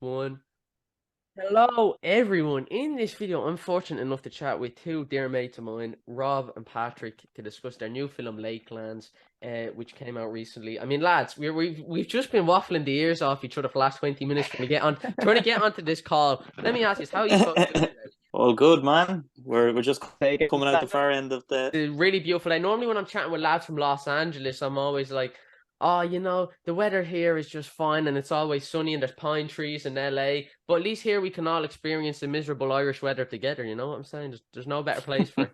One. Hello, everyone. In this video, I'm fortunate enough to chat with two dear mates of mine, Rob and Patrick, to discuss their new film Lakelands, which came out recently. I mean, lads, we've just been waffling the ears off each other for the last 20 minutes trying to get onto this call. Let me ask you, how are you both doing today? All good, man. We're just Taking coming out the that. far end of the. It's a really beautiful day. Normally, when I'm chatting with lads from Los Angeles, I'm always like, oh, the weather here is just fine and it's always sunny and there's pine trees in LA. But at least here we can all experience the miserable Irish weather together. You know what I'm saying? There's no better place for it.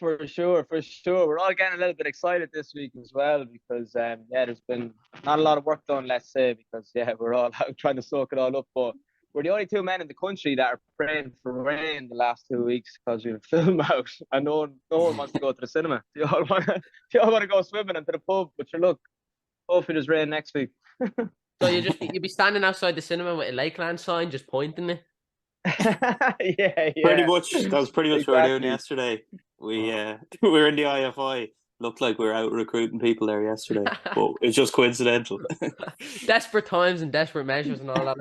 For sure, for sure. We're all getting a little bit excited this week as well because yeah, there's been not a lot of work done, let's say, because yeah, we're all out trying to soak it all up. But we're the only two men in the country that are praying for rain the last 2 weeks because we've film out and no one wants to go to the cinema. They all want to go swimming into the pub, but sure, look, hopefully there's rain next week. So you'd be standing outside the cinema with a Lakeland sign, just pointing it. Yeah, Pretty yeah, much, that was pretty much what we were doing exactly. yesterday. We we were in the IFI. Looked like we were out recruiting people there yesterday, but it's just coincidental. Desperate times and desperate measures and all that.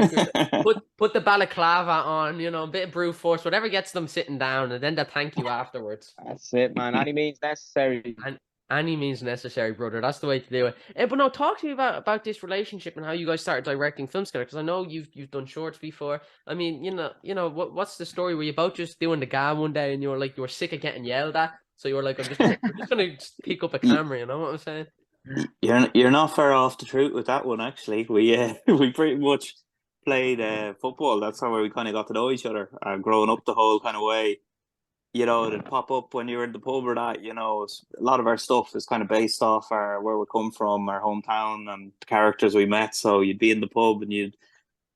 Like, put the balaclava on, a bit of brute force, whatever gets them sitting down, and then they'll thank you afterwards. That's it, man. Any means necessary. And any means necessary, brother. That's the way to do it. But no, talk to me about this relationship and how you guys started directing films together. Because I know you've done shorts before. I mean, what's the story? Were you both just doing the guy one day and you were sick of getting yelled at, so you were like, I'm just gonna pick up a camera. You know what I'm saying? You're not far off the truth with that one. Actually, we we pretty much played football. That's how we kind of got to know each other. Growing up the whole kind of way, it'd pop up when you were in the pub or that. A lot of our stuff is kind of based off our where we come from, our hometown, and the characters we met. So you'd be in the pub and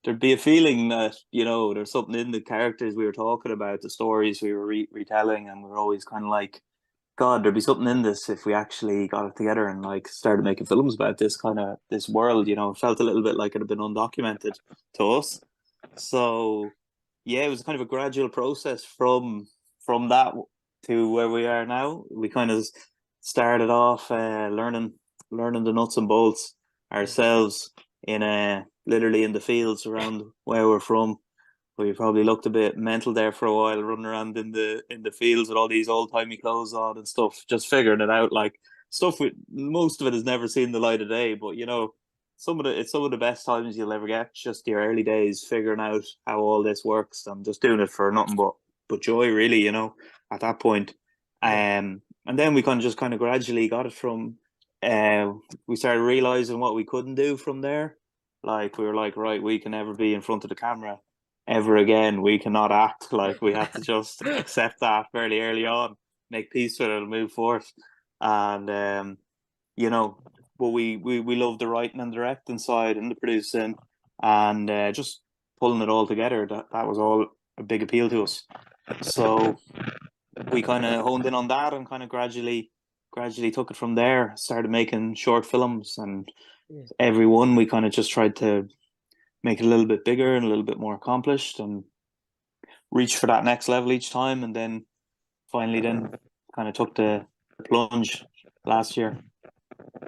there'd be a feeling that there's something in the characters we were talking about, the stories we were retelling, and we are always kind of like, God, there'd be something in this if we actually got it together and like started making films about this kind of this world. It felt a little bit like it had been undocumented to us. So yeah, it was kind of a gradual process from that to where we are now. We kind of started off learning the nuts and bolts ourselves in literally in the fields around where we're from. We probably looked a bit mental there for a while, running around in the fields with all these old timey clothes on and stuff, just figuring it out. Like stuff with most of it has never seen the light of day, but some of the best times you'll ever get. Just your early days figuring out how all this works. I'm just doing it for nothing but joy, really. At that point, Yeah. and then we kind of gradually got it from. We started realizing what we couldn't do from there. Like we were like, right, we can never be in front of the camera ever again. We cannot act. Like we had to just accept that fairly early on, make peace with it, and move forth. And you know, but we love the writing and directing side and the producing, and just pulling it all together. That was all a big appeal to us. So we kind of honed in on that and kind of gradually took it from there. Started making short films, and Yeah. every one we kind of just tried to make it a little bit bigger and a little bit more accomplished and reach for that next level each time. And then finally, then kind of took the plunge last year.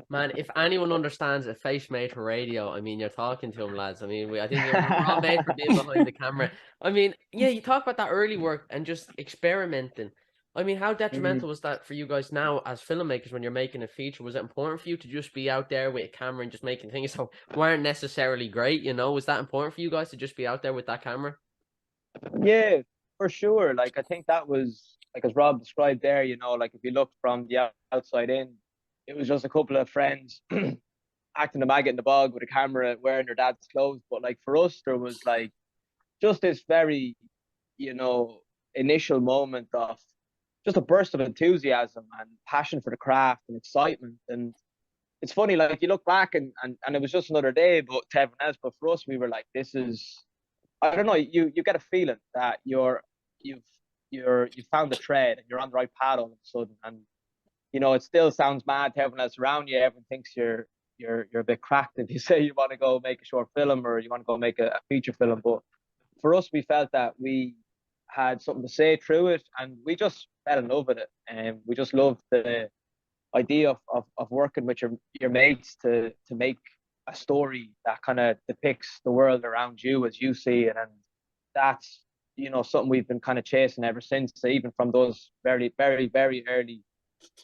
Man, if anyone understands a face made for radio, I mean, you're talking to him, lads. I mean, I think we're all made for being behind the camera. I mean, yeah, you talk about that early work and just experimenting. I mean, how Mm. detrimental was that for you guys now as filmmakers when you're making a feature? Was it important for you to just be out there with a camera and just making things that weren't necessarily great? Was that important for you guys to just be out there with that camera? Yeah, for sure. Like I think that was like as Rob described there, like if you look from the outside in, it was just a couple of friends acting a maggot in the bog with a camera wearing their dad's clothes. But like for us, there was like just this very, you know, initial moment of just a burst of enthusiasm and passion for the craft and excitement. And it's funny, like you look back and it was just another day, but to everyone else, but for us, we were like, this is I don't know. You get a feeling that you've you found the thread and you're on the right path all of a sudden. And it still sounds mad to everyone else around you. Everyone thinks you're a bit cracked if you say you want to go make a short film or you want to go make a feature film. But for us, we felt that we had something to say through it, and we just fell in love with it. And we just loved the idea of working with your mates to make a story that kind of depicts the world around you as you see it, and that's something we've been kind of chasing ever since. Even from those very, very, very early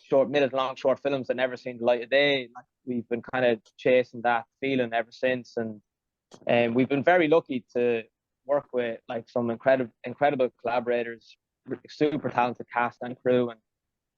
short, minute long short films that never seen the light of day, like we've been kind of chasing that feeling ever since, and we've been very lucky to work with like some incredible collaborators, super talented cast and crew, and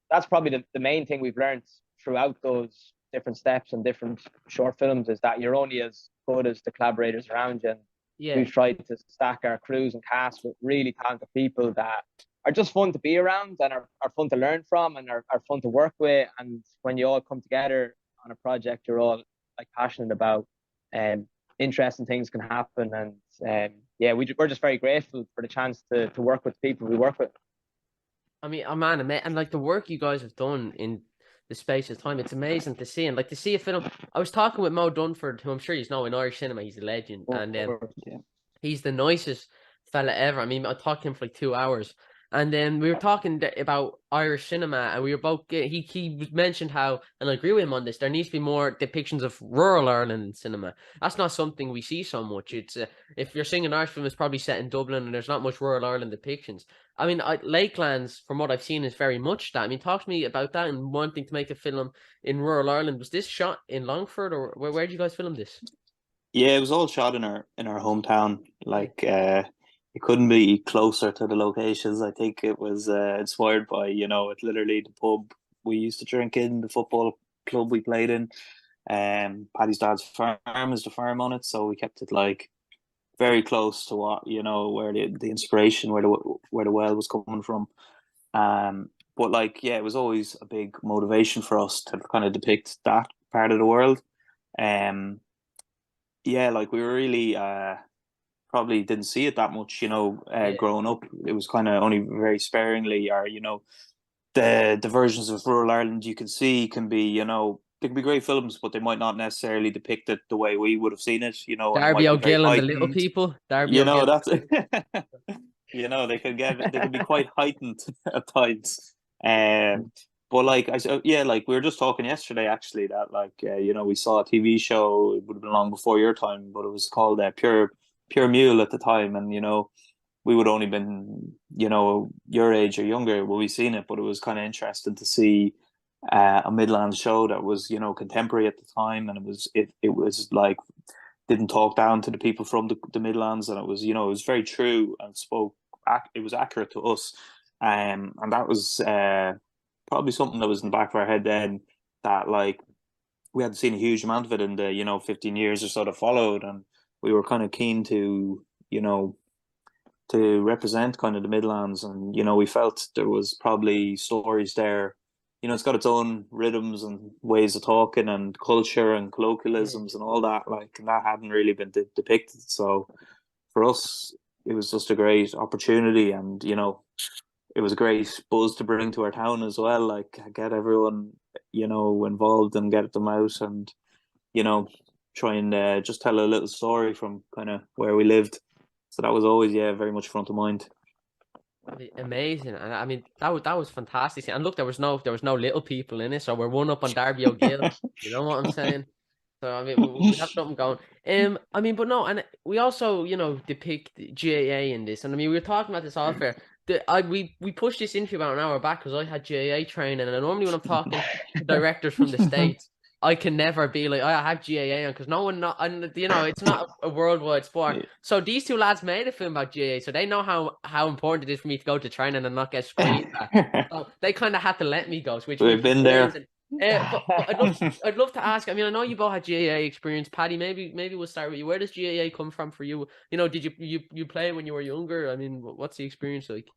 that's probably the main thing we've learned throughout those different steps and different short films, is that you're only as good as the collaborators around you. And Yeah. we've tried to stack our crews and cast with really talented people that are just fun to be around and are fun to learn from and are fun to work with. And when you all come together on a project you're all like passionate about, and interesting things can happen. And yeah, we're just very grateful for the chance to work with people we work with. I mean, oh man, and like the work you guys have done in the space of time, it's amazing to see. And like to see a film, I was talking with Mo Dunford, who I'm sure you know in Irish cinema, he's a legend, and Yeah. he's the nicest fella ever. I mean, I talked to him for like 2 hours, and then we were talking about Irish cinema, and we were both he mentioned how, and I agree with him on this. There needs to be more depictions of rural Ireland in cinema. That's not something we see so much. It's if you're seeing an Irish film, it's probably set in Dublin, and there's not much rural Ireland depictions. I mean, Lakelands, from what I've seen, is very much that. I mean, talk to me about that and wanting to make a film in rural Ireland. Was this shot in Longford, or where did you guys film this? Yeah, it was all shot in our hometown. Like it couldn't be closer to the locations. I think it was inspired by, it's literally the pub we used to drink in, the football club we played in. Paddy's dad's farm is the farm on it, so we kept it like very close to what, where the inspiration, where the well was coming from. But like, yeah, it was always a big motivation for us to kind of depict that part of the world. Yeah, like we were really probably didn't see it that much, growing up. It was kind of only very sparingly, or the versions of rural Ireland you can see can be, they can be great films, but they might not necessarily depict it the way we would have seen it, and it Darby might be very O'Gill and the Little heightened. People. Darby O'Gill. That's they can be quite heightened at times. But like like we were just talking yesterday actually that like we saw a TV show. It would have been long before your time, but it was called Pure Mule at the time, and we would only been your age or younger when we seen it, but it was kind of interesting to see a Midlands show that was contemporary at the time, and it was like didn't talk down to the people from the Midlands, and it was it was very true and it was accurate to us, and that was probably something that was in the back of our head then, that like we hadn't seen a huge amount of it in the 15 years or so that followed, and we were kind of keen to to represent kind of the Midlands, and we felt there was probably stories there. It's got its own rhythms and ways of talking and culture and colloquialisms and all that, like, and that hadn't really been depicted. So for us, it was just a great opportunity, and it was a great buzz to bring to our town as well. Like, get everyone involved and get them out, and try and just tell a little story from kind of where we lived. So that was always very much front of mind. Amazing, and I mean that was fantastic. And look, there was no Little People in it, so we're one up on Darby O'Gill. You know what I'm saying? So I mean, we have something going. I mean, but no, and we also depict GAA in this, and I mean we were talking about this off air. We pushed this interview about an hour back because I had GAA training, and normally when I'm talking to directors from the States, I can never be like, I have GAA on, because no one, and it's not a worldwide sport. Yeah. So these two lads made a film about GAA, so they know how important it is for me to go to training and not get screamed at. So they kind of had to let me go, which We've been there. but I'd love to ask. I mean, I know you both had GAA experience. Paddy, maybe we'll start with you. Where does GAA come from for you? Did you play when you were younger? I mean, what's the experience like?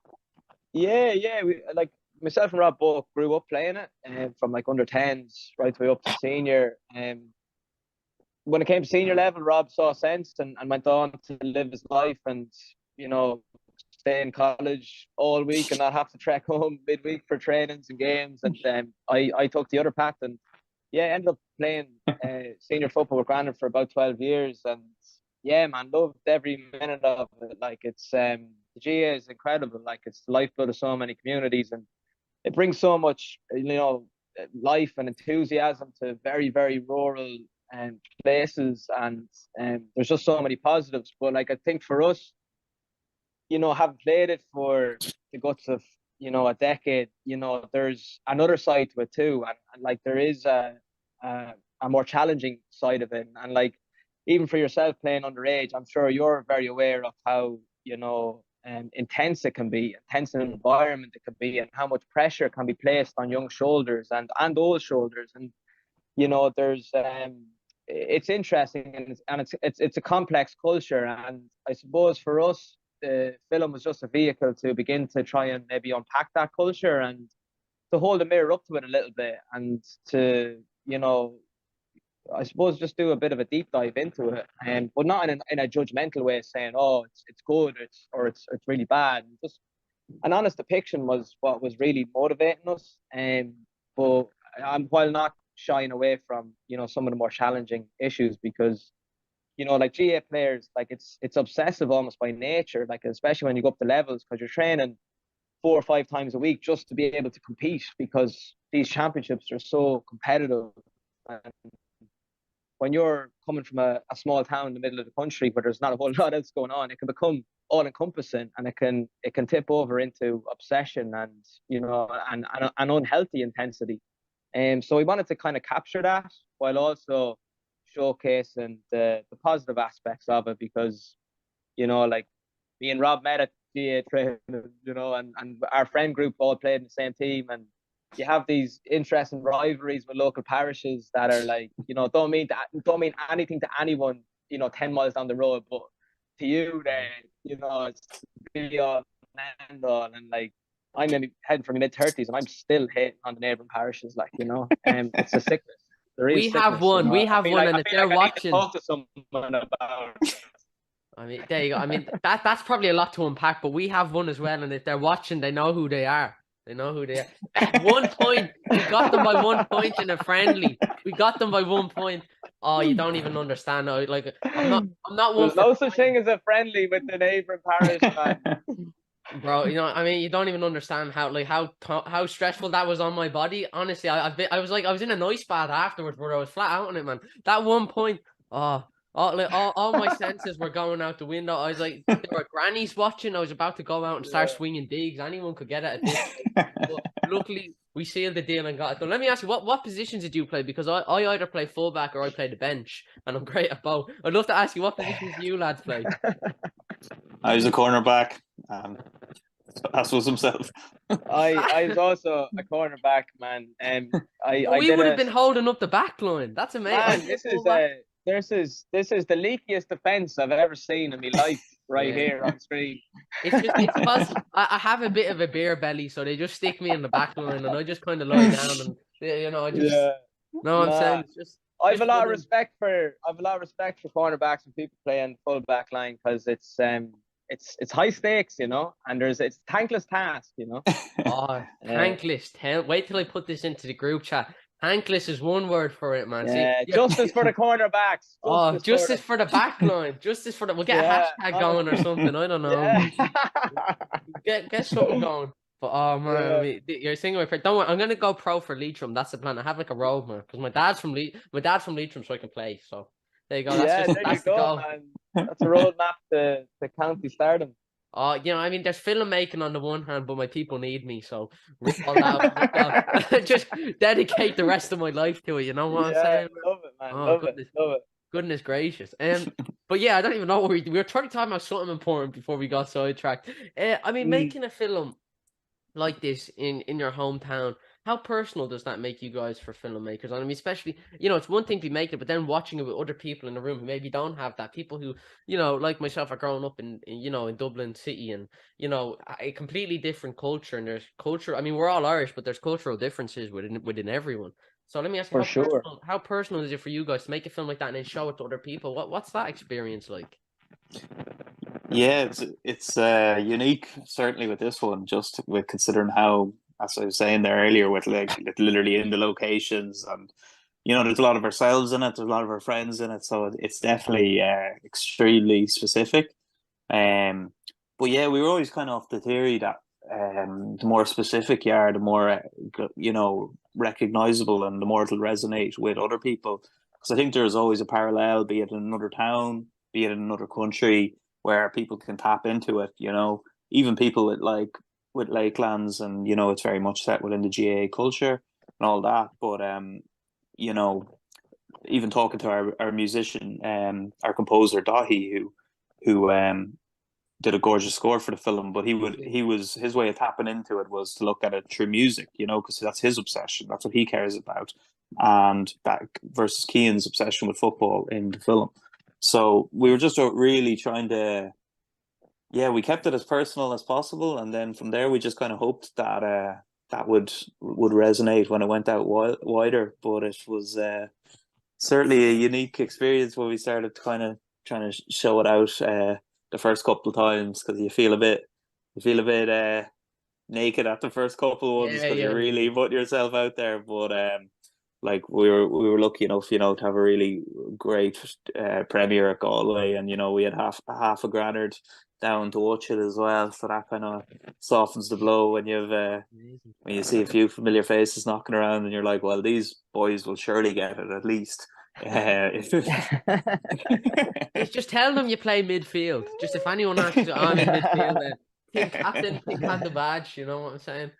Yeah, we, like myself and Rob both grew up playing it, from like under 10s right the way up to senior. When it came to senior level, Rob saw sense and went on to live his life, and stay in college all week and not have to trek home midweek for trainings and games. And I took the other path, and ended up playing senior football with Grandin for about 12 years, and man, loved every minute of it. Like, it's the GA is incredible. Like, it's the lifeblood of so many communities, and it brings so much life and enthusiasm to very, very rural places, and there's just so many positives. But like I think for us, having played it for the guts of a decade, there's another side to it too, and like there is a more challenging side of it, and like even for yourself playing underage, I'm sure you're very aware of how intense it can be, intense an environment it can be, and how much pressure can be placed on young shoulders and old shoulders, and there's it's interesting, and it's a complex culture, and I suppose for us the film was just a vehicle to begin to try and maybe unpack that culture and to hold a mirror up to it a little bit, and to I suppose just do a bit of a deep dive into it, but not in a judgmental way, saying, oh, it's good, it's really bad. Just an honest depiction was what was really motivating us. But while not shying away from some of the more challenging issues, because like GA players, like it's obsessive almost by nature, like especially when you go up the levels, because you're training 4 or 5 times a week just to be able to compete, because these championships are so competitive. And when you're coming from a small town in the middle of the country where there's not a whole lot else going on, it can become all encompassing, and it can tip over into obsession and and an unhealthy intensity. So we wanted to kind of capture that while also showcasing the positive aspects of it, because like me and Rob met at GA training, and our friend group all played in the same team, and you have these interesting rivalries with local parishes that are like, don't mean anything to anyone, 10 miles down the road, but to you, it's really all and all. And like, I'm maybe heading for my mid-30s, and I'm still hating on the neighbouring parishes, like, it's a sickness. We have one, and if they're watching, talk to someone about. I mean, there you go. I mean, that's probably a lot to unpack, but we have one as well, and if they're watching, they know who they are. They know who they are. 1 point. We got them by 1 point in a friendly. We got them by 1 point. Oh, you don't even understand. Like, I'm not one. There's no such thing as a friendly with the neighbouring parish, man. Bro, I mean, you don't even understand how stressful that was on my body. Honestly, I was in an ice bath afterwards, where I was flat out on it, man. That 1 point. All my senses were going out the window. I was like, there were grannies watching. I was about to go out and start swinging digs. Anyone could get it at this point. But luckily, we sealed the deal and got it done. Let me ask you, what positions did you play? Because I either play fullback or I play the bench, and I'm great at both. I'd love to ask you, what positions do you lads play? I was a cornerback. That was himself. I was also a cornerback, man. We would have been holding up the back line. That's amazing. Man, this is the leakiest defense I've ever seen in my life, here on screen. It's because I have a bit of a beer belly, so they just stick me in the back line, and I just kind of lie down, and I just I'm saying it's just. I have a lot of respect for cornerbacks and people playing full back line, because it's high stakes, and it's thankless task, Oh, thankless. Wait till I put this into the group chat. Thankless is one word for it, man. Yeah, justice for the cornerbacks. Justice for the back line. Justice for the. We'll get a hashtag going or something. I don't know. Get something going. But oh man, I mean, you're singing my. Don't worry, I'm gonna go pro for Leitrim. That's the plan. I have like a roadmap, because my dad's from Leitrim, so I can play. So there you go. That's the goal. Man. That's a roadmap to county stardom. I mean, there's filmmaking on the one hand, but my people need me, so rip all that. Just dedicate the rest of my life to it. You know what I'm saying? Love it, man. Love it. Goodness gracious. But yeah, I don't even know what we were trying to talk about something important before we got sidetracked. I mean, making a film like this in your hometown, how personal does that make you guys for filmmakers? I mean, especially, it's one thing to make it, but then watching it with other people in the room who maybe don't have that. People who, like myself, are growing up in Dublin City, and, a completely different culture. And there's culture. I mean, we're all Irish, but there's cultural differences within everyone. So let me ask you, how personal is it for you guys to make a film like that and then show it to other people? What's that experience like? Yeah, it's unique, certainly with this one, just with considering how, as I was saying there earlier, with like literally in the locations, and there's a lot of ourselves in it, there's a lot of our friends in it, so it's definitely extremely specific. But yeah, we were always kind of off the theory that the more specific you are, the more recognizable, and the more it'll resonate with other people. because I think there's always a parallel, be it in another town, be it in another country, where people can tap into it. Even people with Lakelands, and it's very much set within the GAA culture and all that. But you know, even talking to our musician, our composer Dahi, who did a gorgeous score for the film, but his way of tapping into it was to look at it through music, because that's his obsession. That's what he cares about, and that versus Cian's obsession with football in the film. So we were just really trying to, we kept it as personal as possible, and then from there we just kind of hoped that that would resonate when it went out wider. But it was certainly a unique experience when we started kind of trying to show it out the first couple of times, because you feel a bit naked at the first couple of ones, because you really put yourself out there. But like we were lucky enough, to have a really great premiere at Galway, and we had half a granard down to watch it as well, so that kind of softens the blow when when you see a few familiar faces knocking around, and you're like, well, these boys will surely get it at least. It's just tell them you play midfield. Just if anyone asks, I'm in midfield, then think captain, think had the badge. You know what I'm saying?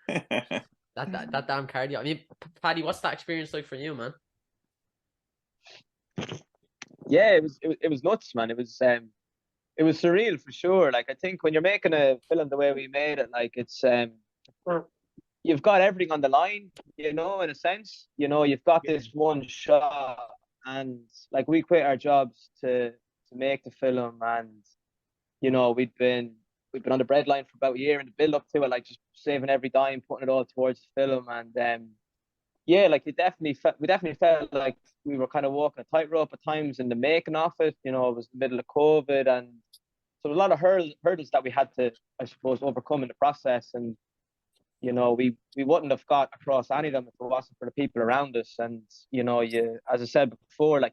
That damn cardio. I mean, Paddy, what's that experience like for you, man? Yeah, it was nuts, man. It was surreal for sure. Like, I think when you're making a film the way we made it, like, it's you've got everything on the line, in a sense. You've got this one shot, and like, we quit our jobs to make the film, and we've been on the breadline for about a year in the build up to it, like, just saving every dime, putting it all towards the film. And like, we definitely felt like we were kind of walking a tightrope at times in the making of it. It was the middle of COVID, and so a lot of hurdles that we had to, I suppose, overcome in the process. And we wouldn't have got across any of them if it wasn't for the people around us. And as I said before, like,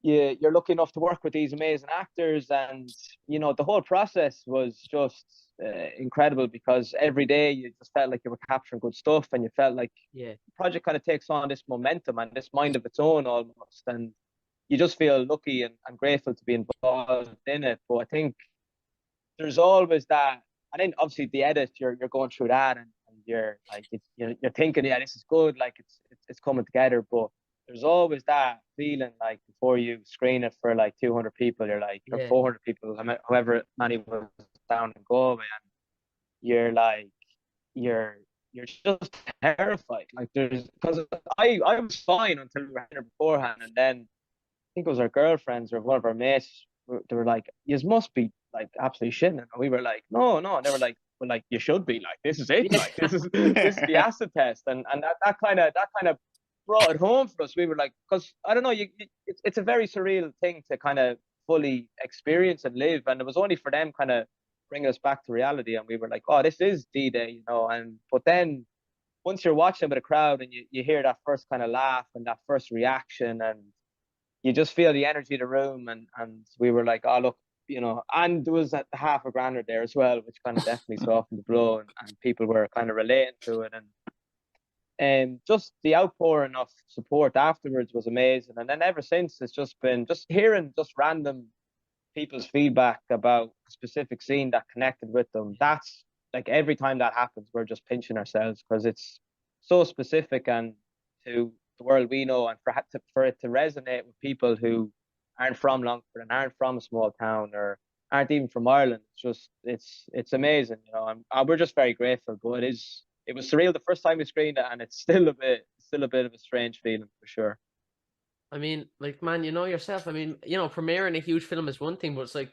you're lucky enough to work with these amazing actors, and the whole process was just incredible, because every day you just felt like you were capturing good stuff, and you felt like the project kind of takes on this momentum and this mind of its own almost, and you just feel lucky and grateful to be involved in it. But I think there's always that, and then obviously the edit, you're going through that, and you're like, you're thinking, this is good, like, it's coming together. But there's always that feeling, like, before you screen it for like 200 people, you're like, or 400 people, however many was down in Galway, and you're like, you're just terrified. Like, because I was fine until we were here beforehand, and then I think it was our girlfriends or one of our mates, they were like, you must be like absolutely shitting. And we were like, no. And they were like, well, like, you should be, like, this is it, like, this is the acid test. And that kind of brought it home for us. We were like, because I don't know, it's a very surreal thing to kind of fully experience and live, and it was only for them kind of bringing us back to reality. And we were like, oh, this is D-Day, and but then once you're watching with a crowd, and you hear that first kind of laugh and that first reaction, and you just feel the energy of the room, and we were like, oh, look, and there was half a granard there as well, which kind of definitely softened the blow, and people were kind of relating to it. And just the outpouring of support afterwards was amazing. And then ever since, it's just been just hearing just random people's feedback about a specific scene that connected with them. That's like, every time that happens, we're just pinching ourselves, because it's so specific and to the world we know, and for it to resonate with people who aren't from Longford and aren't from a small town or aren't even from Ireland. It's amazing, we're just very grateful. But it was surreal the first time we screened it, and it's still a bit of a strange feeling for sure. I mean, like, man, yourself. I mean, premiering a huge film is one thing, but it's like,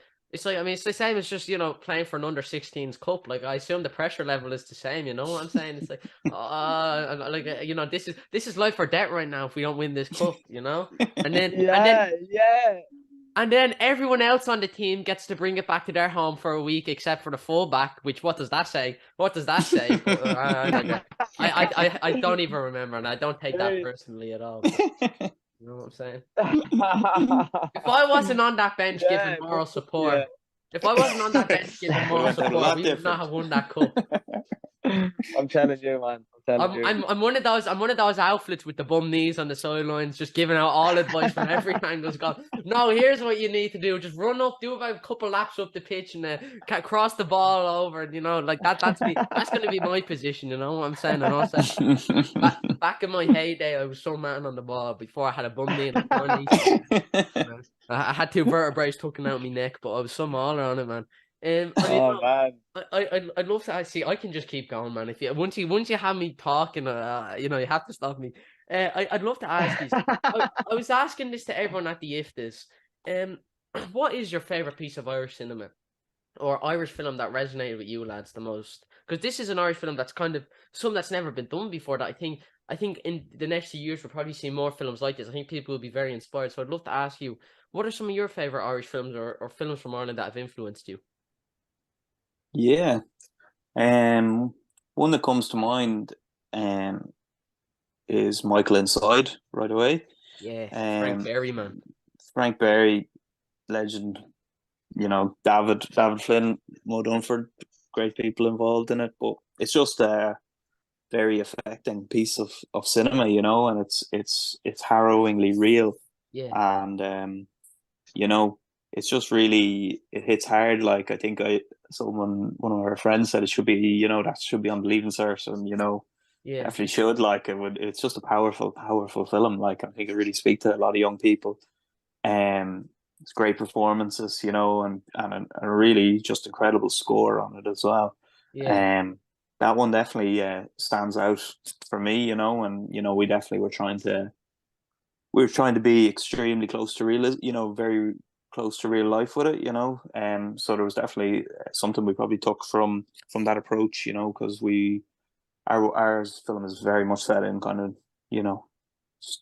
I mean, it's the same as just, playing for an under-16s cup. Like, I assume the pressure level is the same. You know what I'm saying? It's like, this is life or death right now if we don't win this cup. And then and then everyone else on the team gets to bring it back to their home for a week, except for the fullback. Which, what does that say? But, I don't even remember, and I don't take that personally at all. But, you know what I'm saying? If I wasn't on that bench giving moral support, we would not have won that cup. I'm telling you, man. I'm telling you. I'm one of those athletes with the bum knees on the sidelines, just giving out all advice from every angle. Go, no, here's what you need to do: just run up, do about a couple laps up the pitch, and cross the ball over. You know, like that. That's me. That's going to be my position. You know what I'm saying? And also, back in my heyday, I was some man on the ball before I had a bum knee and a torn ACL. I had 2 vertebrae tucking out my neck, but I was some mauler on it, man. I mean, Oh man. I'd love to. I see. I can just keep going, man. If you once you have me talking, you know, you have to stop me. I'd love to ask you. I was asking this to everyone at the IFTAs. What is your favorite piece of Irish cinema or Irish film that resonated with you lads the most? Because this is an Irish film that's kind of something that's never been done before. That I think in the next few years we'll probably see more films like this. I think people will be very inspired. So I'd love to ask you, what are some of your favorite Irish films or films from Ireland that have influenced you? Yeah. One that comes to mind is Michael Inside right away. Yeah, Frank Berry, man. Frank Berry, legend. You know, David Flynn, Mo Dunford, great people involved in it. But it's just a very affecting piece of cinema, you know, and it's harrowingly real. Yeah. And you know, it's just really, it hits hard. Like I think one of our friends said it should be, you know, that should be on the Leaving Cert, and you know, Yeah, definitely should. Like it's just a powerful film. Like I think it really speaks to a lot of young people. It's great performances, you know, and a really just incredible score on it as well. yeah. That one definitely stands out for me, you know, and you know we definitely were trying to be extremely close to real, you know, very close to real life with it, you know. So there was definitely something we probably took from that approach, you know, because our film is very much set in kind of, you know,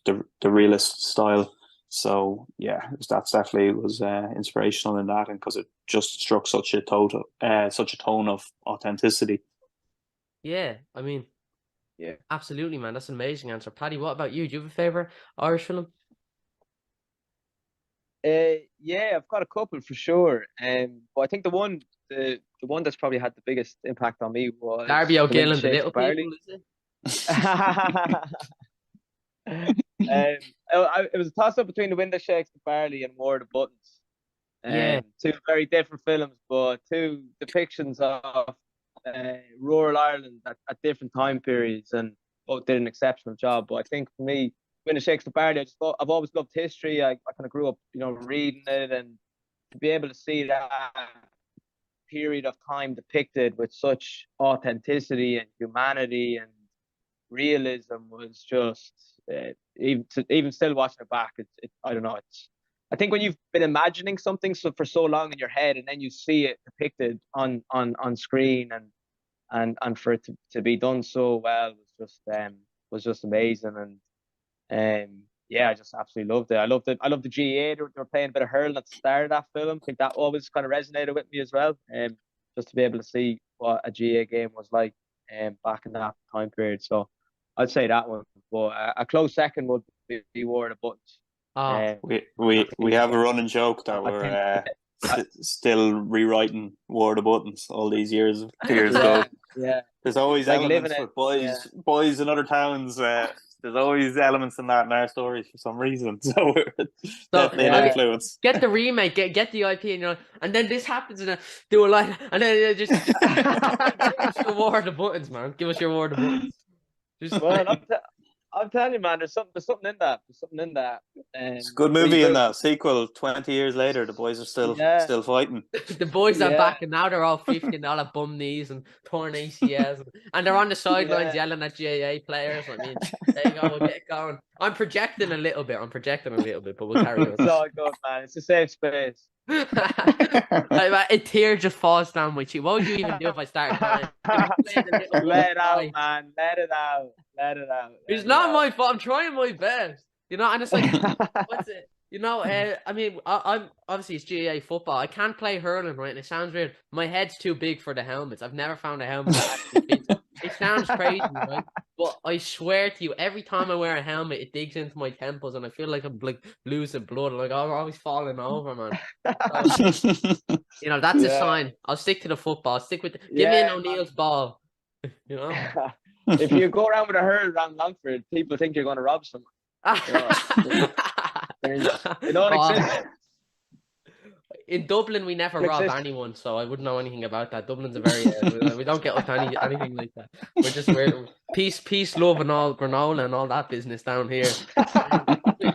the realist style. So yeah, that's definitely was inspirational in that, and because it just struck such a tone of authenticity. Yeah, I mean, Yeah. absolutely, man. That's an amazing answer. Paddy, what about you? Do you have a favorite Irish film? Yeah, I've got a couple for sure. But I think the one that's probably had the biggest impact on me was Darby The Wind That O'Gill and the Shakes the Little Barley. People, is it? It was a toss up between The Wind That Shakes the Barley and War of the Buttons. Yeah, Two very different films, but two depictions of rural Ireland at different time periods, and both did an exceptional job. But I think for me, Wind That Shakes the Barley, I've always loved history. I kind of grew up, you know, reading it, and to be able to see that period of time depicted with such authenticity and humanity and realism was just even still watching it back. I don't know. I think when you've been imagining something for so long in your head, and then you see it depicted on screen, and for it to be done so well was just amazing. And yeah, I just absolutely loved it. I loved the GA. They were playing a bit of hurling at the start of that film. I think that always kind of resonated with me as well. Just to be able to see what a GA game was like back in that time period. So I'd say that one. But a close second would be War of the Buttons. oh, We have a running joke that I we're still rewriting War of the Buttons all these years yeah, ago. yeah. There's always Like elements living with it. boys in other towns. There's always elements in our stories for some reason. So we're so definitely an influence. get the remake, get the IP, and you know, and then this happens, and do a line, and then just give us your War of the Buttons, man. Give us your War of the Buttons. Just Well, I'm telling you, man. There's something in that. There's something in that. It's a good movie in that sequel. 20 years later, the boys are still fighting. the boys are Yeah. back, and now they're all 50 and all have bum knees and torn ACLs, and they're on the sidelines yelling at GAA players. I mean, there you go. We'll get going. I'm projecting a little bit, but we'll carry on. It's all good, man. It's a safe space. A tear just falls down my cheek. What would you even do if I started crying? Let it out, man. Let it out. Let it out. It's not my fault. I'm trying my best. You know, and it's like, what's it? You know, I mean, I'm obviously it's GAA football. I can't play hurling, right? And it sounds weird. My head's too big for the helmets. I've never found a helmet that actually fits. It sounds crazy, right? But I swear to you, every time I wear a helmet, it digs into my temples, and I feel like I'm like losing blood. Like I'm always falling over, man. So, you know, that's a sign. I'll stick to the football. I'll stick with. Give me an O'Neill's ball. You know. If you go around with a herd around Longford, people think you're going to rob someone. They don't exist. In Dublin, we never rob anyone, so I wouldn't know anything about that. Dublin's a very we don't get up to anything like that. We're peace, love, and all granola and all that business down here.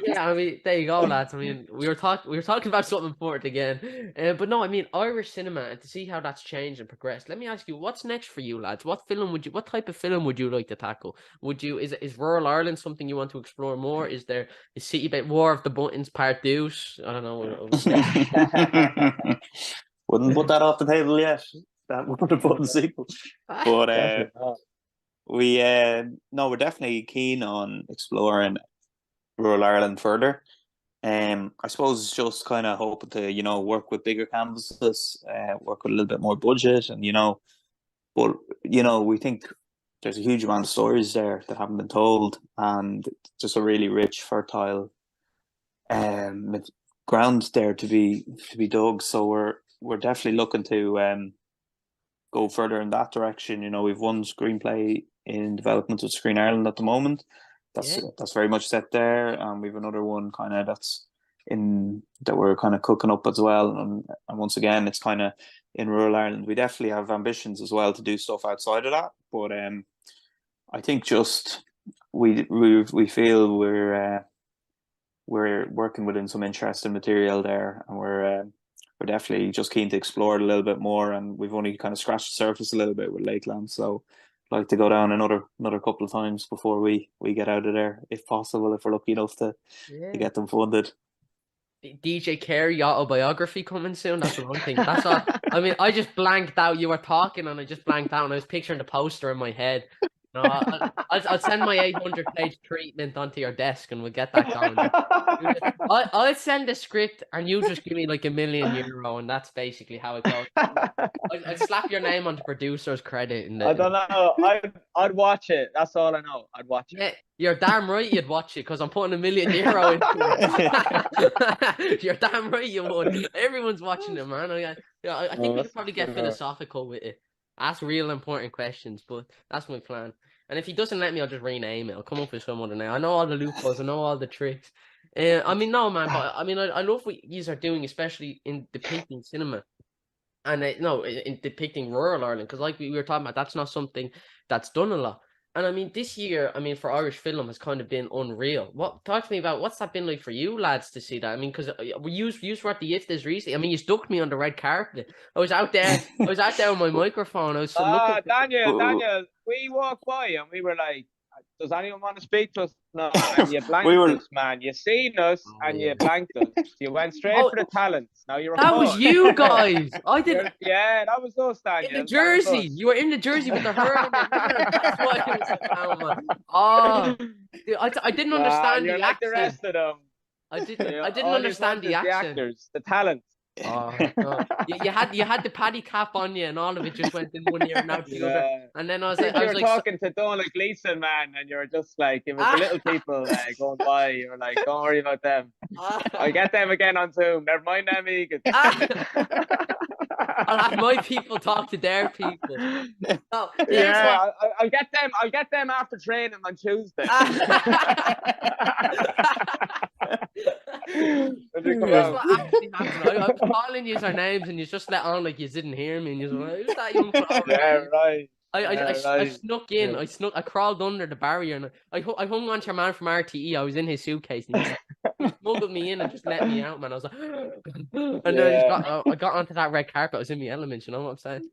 Yeah, I mean, there you go, lads. I mean, we were talking about something important again, but no, I mean, Irish cinema, and to see how that's changed and progressed. Let me ask you, what's next for you, lads? What type of film would you like to tackle? Is rural Ireland something you want to explore more? Is City Bait War of the Buttons Part 2? I don't know. Wouldn't put that off the table yet. That War of the Buttons sequel, but we're definitely keen on exploring rural Ireland further. I suppose it's just kind of hoping to, work with bigger canvases, work with a little bit more budget, and but we think there's a huge amount of stories there that haven't been told, and just a really rich, fertile ground there to be dug. So we're definitely looking to go further in that direction. We've one screenplay in development with Screen Ireland at the moment. That's very much set there, and we've another one kind of that we're kind of cooking up as well. And once again, it's kind of in rural Ireland. We definitely have ambitions as well to do stuff outside of that, but I think just we feel we're working within some interesting material there, and we're definitely just keen to explore it a little bit more. And we've only kind of scratched the surface a little bit with Lakelands, so like to go down another couple of times before we get out of there, if possible, if we're lucky enough to get them funded. DJ Carey autobiography coming soon. That's what I'm thinking. That's all. I mean, I just blanked out. You were talking, and I just blanked out, and I was picturing the poster in my head. No, I'll send my 800-page treatment onto your desk, and we'll get that going. I'll send the script, and you just give me like €1 million, and that's basically how it goes. I'd slap your name on the producer's credit. I don't know. I'd watch it. That's all I know. I'd watch it. Yeah, you're damn right you'd watch it, because I'm putting €1 million into it. You're damn right you would. Everyone's watching it, man. I think we'll probably get philosophical with it. Ask real important questions, but that's my plan. And if he doesn't let me, I'll just rename it. I'll come up with some other name. I know all the loopholes. I know all the tricks. I mean, no, man. But I mean, I love what you are doing, especially in depicting cinema, and in depicting rural Ireland. Because like we were talking about, that's not something that's done a lot. And I mean, this year, I mean, for Irish film has kind of been unreal. Talk to me about what's that been like for you lads to see that? I mean, because you were at the IFTAs recently. I mean, you stuck me on the red carpet. I was out there with my microphone. I was looking. Daniel, we walked by and we were like, does anyone want to speak to us? No, and you blanked us, man. You seen us and you blanked us. You went straight for the talents. Now you're that was you guys. I did. Yeah, that was us, Daniel. In the jersey. You were in the jersey with the herd. That's why it was down, man. Oh, I didn't understand you're the like accent. The rest of them. I didn't understand the accent. The actors, the talent. Oh, no. you had the paddy cap on you, and all of it just went in one ear and out the other. And then I was like, talking to Donald Gleeson, man, and you're just like, it was the little people going by. You're like, don't worry about them. I'll get them again on Zoom. Never mind them, Egan. I'll have my people talk to their people. No, I'll get them after training on Tuesday. That's what actually happened. I was calling you our names, and you just let on like you didn't hear me, and you were like, "Who's that young fella?" Yeah, right. I snuck in. I crawled under the barrier, and I hung on to your man from RTE. I was in his suitcase, and he smuggled me in and just let me out, man. I was like, and then I got onto that red carpet. I was in my element. You know what I'm saying?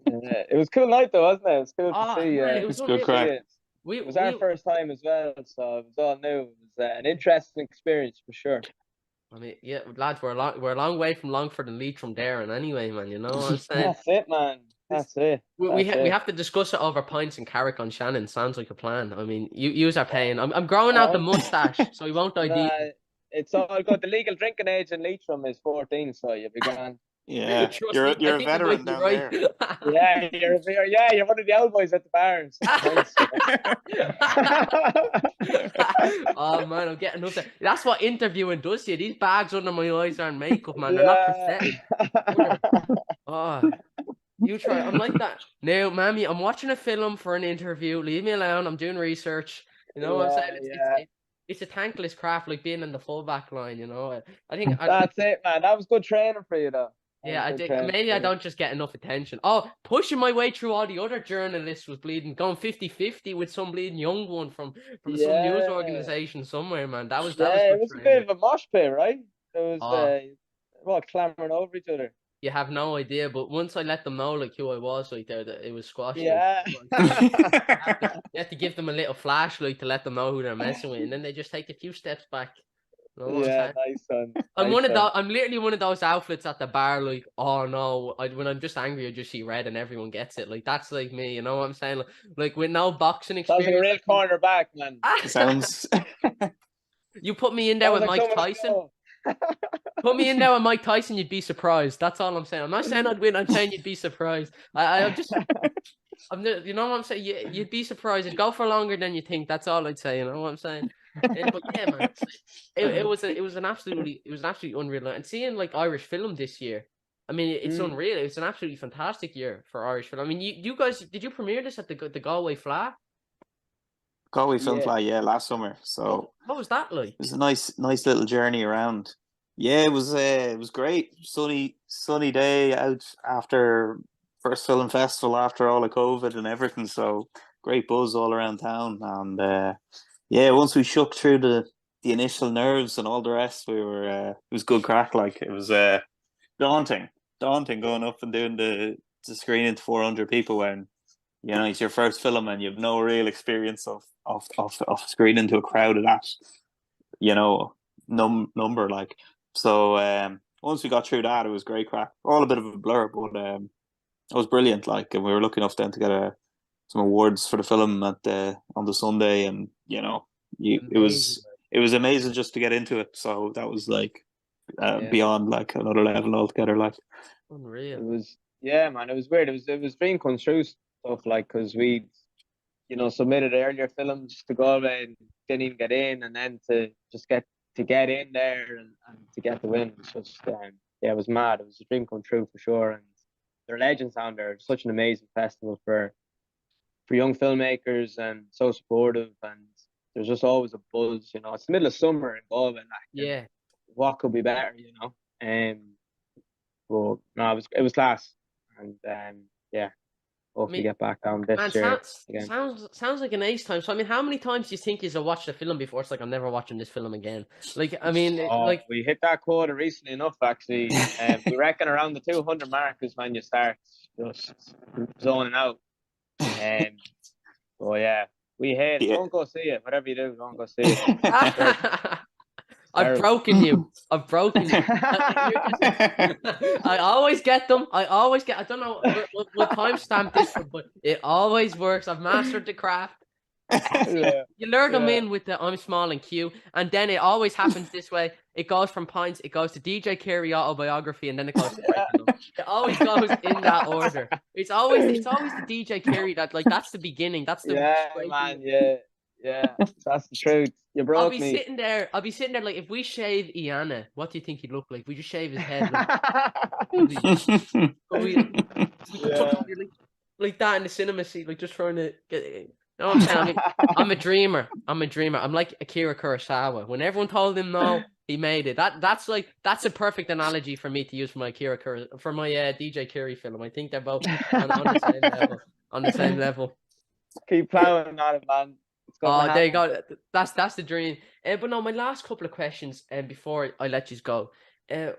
Yeah, it was a cool night, though, wasn't it? It was cool to see. Man, it was good crack. It was our first time as well, so it was all new. It was an interesting experience for sure. I mean, yeah, lads, we're a long way from Longford and Leitrim there, and anyway, man, you know what I'm saying? That's it, man. That's it. We have to discuss it over pints and Carrick on Shannon. Sounds like a plan. I mean, you are paying. I'm growing out the mustache, so he won't ID. It's all good. The legal drinking age in Leitrim is 14, so you'll be gone. Yeah, you're a veteran down there. Yeah, you're one of the old boys at the bars. Oh man, I'm getting up there. That's what interviewing does to you. These bags under my eyes aren't makeup, man. They're not prosthetic. You try. I'm like that. No, mammy, I'm watching a film for an interview. Leave me alone. I'm doing research. You know what I'm saying? It's a thankless craft, like being in the fullback line. You know, I think That's it, man. That was good training for you, though. yeah, I think maybe I don't just get enough attention. Oh, pushing my way through all the other journalists was bleeding, going 50-50 with some bleeding young one from some news organization somewhere, man. That was good it was a training. bit of a mosh pit, right? It was clambering over each other. You have no idea, but once I let them know like who I was, like there, it was squashed. Yeah. You have to give them a little flashlight to let them know who they're messing with, and then they just take a few steps back. You know Yeah, nice son. I'm one of those. I'm literally one of those outfits at the bar. Like, oh no, when I'm just angry, I just see red, and everyone gets it. Like that's like me. You know what I'm saying? Like with no boxing experience. Sounds like a real cornerback, man. Sounds. You put me in there with Mike Tyson. Put me in there with Mike Tyson, you'd be surprised. That's all I'm saying. I'm not saying I'd win. I'm saying you'd be surprised. I'm just, you know what I'm saying. You'd be surprised. It'd go for longer than you think. That's all I'd say. You know what I'm saying. But yeah, man, it was an absolutely unreal. And seeing like Irish film this year, I mean, it's unreal. It's an absolutely fantastic year for Irish film. I mean, you guys, did you premiere this at the Galway Flat? Galway Film Fly, last summer. So what was that like? It was a nice little journey around. Yeah, it was great. Sunny day out after first film festival after all of COVID and everything. So great buzz all around town. And once we shook through the initial nerves and all the rest, we were it was good crack. Like it was daunting going up and doing the screening to 400 people when it's your first film and you have no real experience of screening to a crowd of that number. Like, so once we got through that, it was great crack. All a bit of a blur, but it was brilliant. Like, and we were lucky enough then to get some awards for the film on the Sunday, and it was amazing just to get into it. So that was like beyond like another level altogether. Like, unreal. It was man. It was weird. It was dream come true stuff, like, because we submitted earlier films to Galway and didn't even get in, and then to just get in there and to get the win was just it was mad. It was a dream come true for sure, and they're legends down there. It's such an amazing festival for young filmmakers and so supportive, and there's just always a buzz. It's the middle of summer in Galway. Like, what could be better? But no, it was class, and hopefully get back down this year again. Sounds like an ace time. So I mean, how many times do you think you've watched a film before it's like I'm never watching this film again? Like, I mean, we hit that quota recently enough, actually. We reckon around the 200 mark is when you start just zoning out. Oh yeah, we hate. Don't go see it. Whatever you do, don't go see it. I've broken you. I always get them. I don't know what timestamp this one, but it always works. I've mastered the craft. You lure them in with the I'm small and cute, and then it always happens this way. It goes from pints, it goes to DJ Carey autobiography, and then it goes to it always goes in that order. It's always the DJ Carey that's the beginning. That's the man. Yeah, that's the truth. You broke me. I'll be sitting there like, if we shave Eanna, what do you think he'd look like? We just shave his head like that in the cinema seat, like just trying to get. You know what I'm saying? I mean, I'm a dreamer. I'm like Akira Kurosawa. When everyone told him no, he made it. That's a perfect analogy for me to use for my DJ Carey film. I think they're both on the same level. Keep plowing on it, man. There you go. That's the dream. But no, my last couple of questions, before I let you go.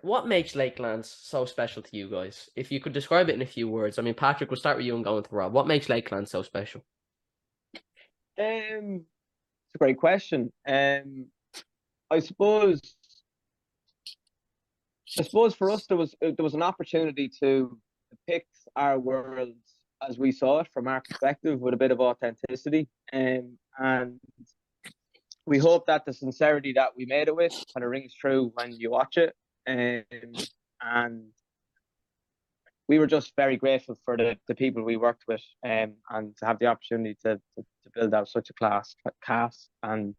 What makes Lakelands so special to you guys? If you could describe it in a few words. I mean, Patrick, we'll start with you and go to Rob. What makes Lakelands so special? It's a great question. I suppose for us there was an opportunity to depict our world as we saw it from our perspective with a bit of authenticity, and we hope that the sincerity that we made it with kind of rings true when you watch it, and we were just very grateful for the people we worked with, and to have the opportunity to build out such a class cast, and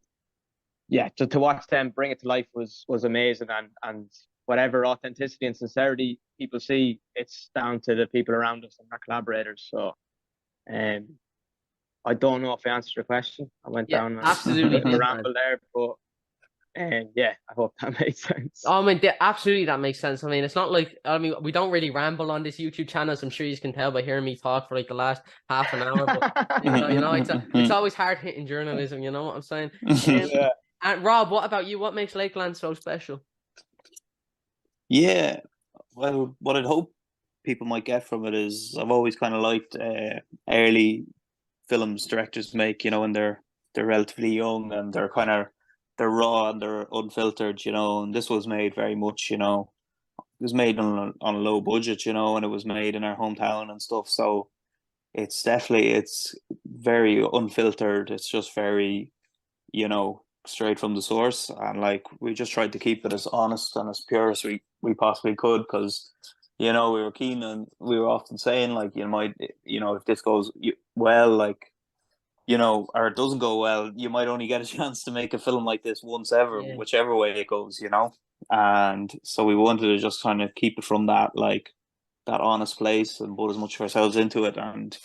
to watch them bring it to life was amazing, and whatever authenticity and sincerity people see, it's down to the people around us and our collaborators. So, I don't know if I answered your question. I went Yeah, down a absolutely bit of a did, man. ramble there, but yeah, I hope that made sense. Oh, I mean, absolutely, that makes sense. I mean, it's not like, I mean, we don't really ramble on this YouTube channel, as I'm sure you can tell by hearing me talk for like the last half an hour. But it's always hard hitting journalism. You know what I'm saying? Yeah. And Rob, what about you? What makes Lakeland so special? Yeah, well, what I'd hope people might get from it is I've always kind of liked early films directors make, and they're relatively young and they're raw and they're unfiltered, and this was made very much, it was made on a low budget, and it was made in our hometown and stuff. So it's very unfiltered. It's just very, straight from the source, and like we just tried to keep it as honest and as pure as we possibly could, because we were keen, and we were often saying like you might, if this goes well, like or it doesn't go well, you might only get a chance to make a film like this once ever, Yeah. whichever way it goes, and so we wanted to just kind of keep it from that, like that honest place, and put as much of ourselves into it. And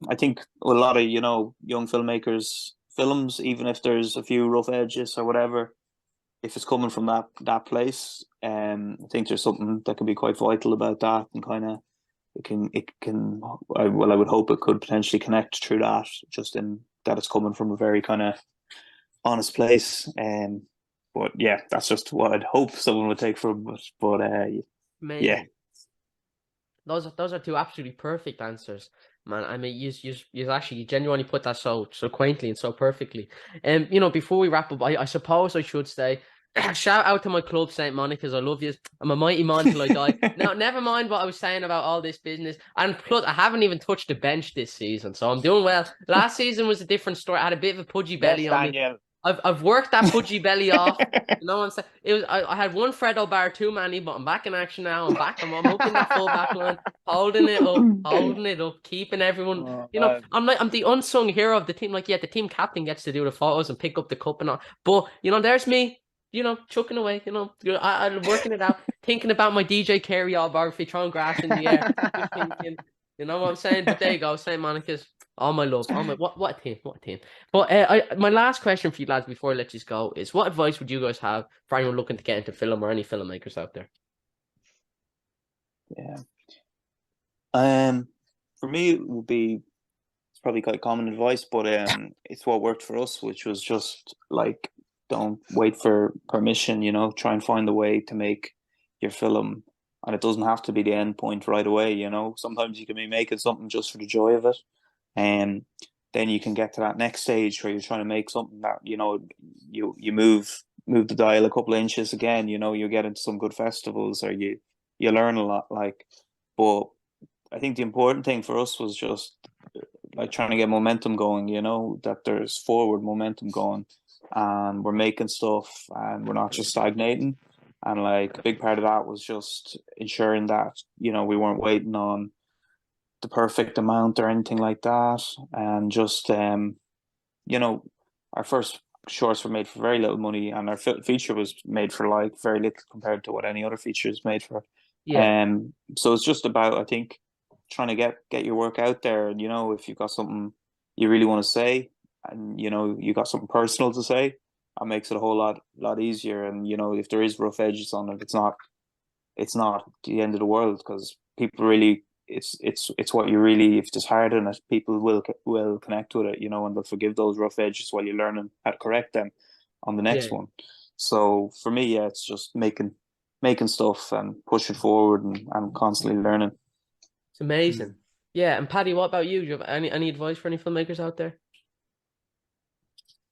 I think a lot of young filmmakers films, even if there's a few rough edges or whatever, if it's coming from that place, I think there's something that can be quite vital about that, and kind of I would hope it could potentially connect through that, just in that it's coming from a very kind of honest place. But yeah, that's just what I'd hope someone would take from it. But Amazing. yeah. Those are two absolutely perfect answers, man. I mean, you actually genuinely put that so quaintly and so perfectly. And before we wrap up, I suppose I should say, shout out to my club, St. Monica's. I love you. I'm a mighty man till I die. Now, never mind what I was saying about all this business. And plus, I haven't even touched the bench this season, so I'm doing well. Last season was a different story. I had a bit of a pudgy belly Yes, on me. Danielle. I've worked that pudgy belly off. You know what I'm saying? It was I had one Fredo bar too many, but I'm back in action now. I'm back. I'm up in that full back line, holding it up, keeping everyone. Oh, I'm the unsung hero of the team. Like, yeah, the team captain gets to do the photos and pick up the cup and all. But there's me. Chucking away. I'm working it out, thinking about my DJ Carey autobiography, throwing grass in the air, just thinking. You know what I'm saying? But there you go, St. Monica's. All my love, what a team. But my last question for you lads before I let you go is, what advice would you guys have for anyone looking to get into film, or any filmmakers out there? Yeah. For me, it would be, it's probably quite common advice, but it's what worked for us, which was just like, don't wait for permission. Try and find a way to make your film, and it doesn't have to be the end point right away. Sometimes you can be making something just for the joy of it, and then you can get to that next stage where you're trying to make something that you move the dial a couple of inches again. You get into some good festivals, or you learn a lot. Like, but I think the important thing for us was just like trying to get momentum going. That there's forward momentum going, and we're making stuff, and we're not just stagnating. And like a big part of that was just ensuring that we weren't waiting on the perfect amount or anything like that, and just our first shorts were made for very little money, and our feature was made for like very little compared to what any other feature is made for. So it's just about, I think, trying to get your work out there. And if you've got something you really want to say, and you got something personal to say, that makes it a whole lot easier. And if there is rough edges on it, it's not the end of the world, because people really, it's what you really, if it's hard in it, people will connect with it, and they'll forgive those rough edges while you're learning how to correct them on the next one. So for me, yeah, it's just making stuff and pushing forward, and constantly learning. It's amazing. Yeah, and Paddy, what about you? Do you have any advice for any filmmakers out there?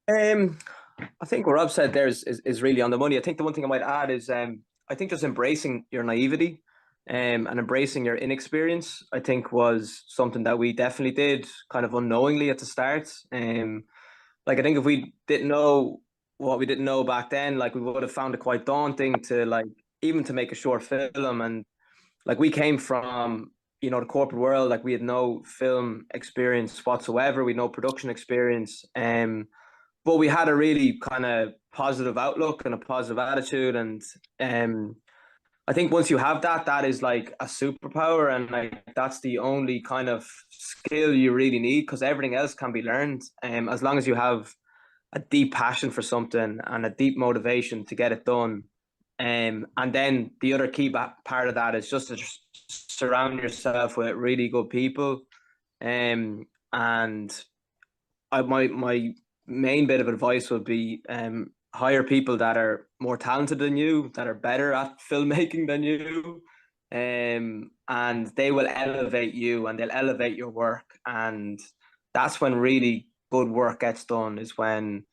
I think what Rob said there is really on the money. I think the one thing I might add is I think just embracing your naivety and embracing your inexperience, I think, was something that we definitely did kind of unknowingly at the start. Like, I think if we didn't know what we didn't know back then, like, we would have found it quite daunting to, like, even to make a short film. And like, we came from the corporate world. Like, we had no film experience whatsoever. We had no production experience. But we had a really kind of positive outlook and a positive attitude, and I think once you have that, that is like a superpower, and like that's the only kind of skill you really need, because everything else can be learned. As long as you have a deep passion for something and a deep motivation to get it done. And then the other key part of that is just to surround yourself with really good people. And my main bit of advice would be hire people that are more talented than you, that are better at filmmaking than you, and they will elevate you and they'll elevate your work. And that's when really good work gets done, is when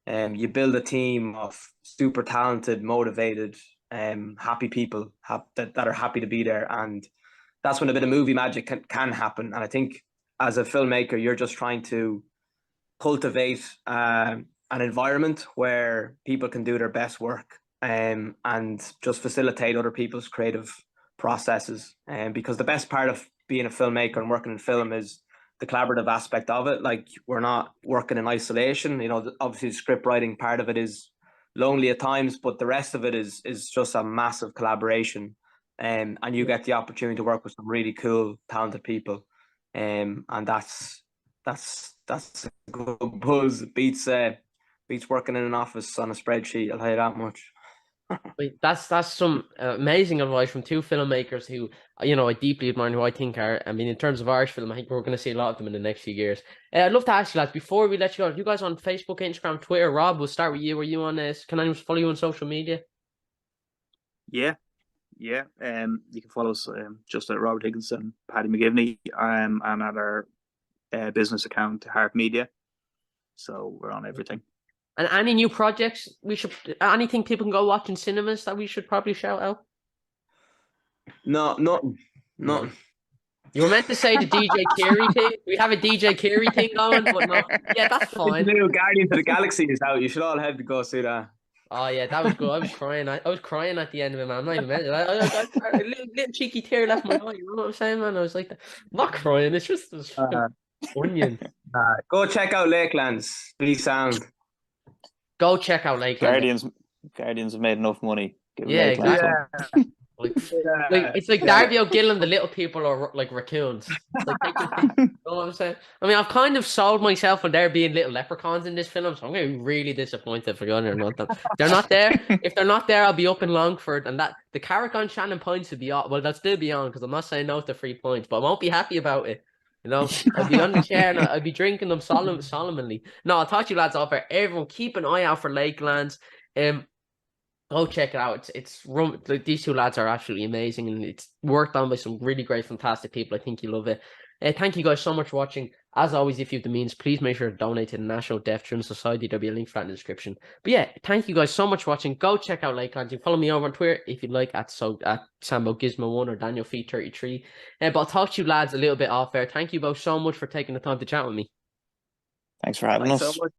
you build a team of super talented, motivated, happy people that are happy to be there. And that's when a bit of movie magic can happen. And I think as a filmmaker, you're just trying to cultivate an environment where people can do their best work, and just facilitate other people's creative processes. And because the best part of being a filmmaker and working in film is the collaborative aspect of it. Like, we're not working in isolation. You know, obviously the script writing part of it is lonely at times, but the rest of it is just a massive collaboration. And you get the opportunity to work with some really cool, talented people. And that's a good buzz. Beats working in an office on a spreadsheet, I'll tell you that much. Wait, that's some amazing advice from two filmmakers who, you know, I deeply admire, who I think are, I mean, in terms of Irish film, I think we're going to see a lot of them in the next few years. I'd love to ask you, lads, before we let you go, are you guys on Facebook, Instagram, Twitter? Rob, we'll start with you. Are you on this? Can anyone follow you on social media? Yeah. You can follow us just at Robert Higgins and Paddy McGivney, and at our business account, Heart Media. So we're on everything. And any new projects anything people can go watch in cinemas that we should probably shout out? No. You were meant to say the DJ Carey thing. We have a DJ Carey thing going, but no. Yeah, that's fine. The new Guardians of the Galaxy is out. You should all have to go see that. Oh yeah, that was good. I was crying. I was crying at the end of it, man. I'm not even meant to. A little cheeky tear left my eye. You know what I'm saying, man? I was like, I'm not crying. It's just onion. Go check out Lakelands. Be sound. Go check out Lakelands. Guardians have made enough money. Yeah, exactly. Like, it's like Darby O'Gill and the little people are like raccoons. Like, you know what I'm saying? I mean, I've kind of sold myself on there being little leprechauns in this film, so I'm going to be really disappointed if they're not them. They're not there. If they're not there, I'll be up in Longford, and that the Carrick on Shannon points would be on. Well, they'll still be on, because I'm not saying no to 3 points, but I won't be happy about it. You know, I'll be on the chair and I'll be drinking them solemnly. No, I'll talk to you lads off air. Everyone, keep an eye out for Lakelands. Go check it out. It's like, these two lads are absolutely amazing, and it's worked on by some really great, fantastic people. I think you love it. Thank you guys so much for watching. As always, if you have the means, please make sure to donate to the National Deaf Children's Society. There'll be a link for that in the description. But yeah, thank you guys so much for watching. Go check out Lakelands. You can follow me over on Twitter if you'd like at Sambo Gizmo1 or Daniel Feet 33. But I'll talk to you lads a little bit off air. Thank you both so much for taking the time to chat with me. Thanks for having us. So much.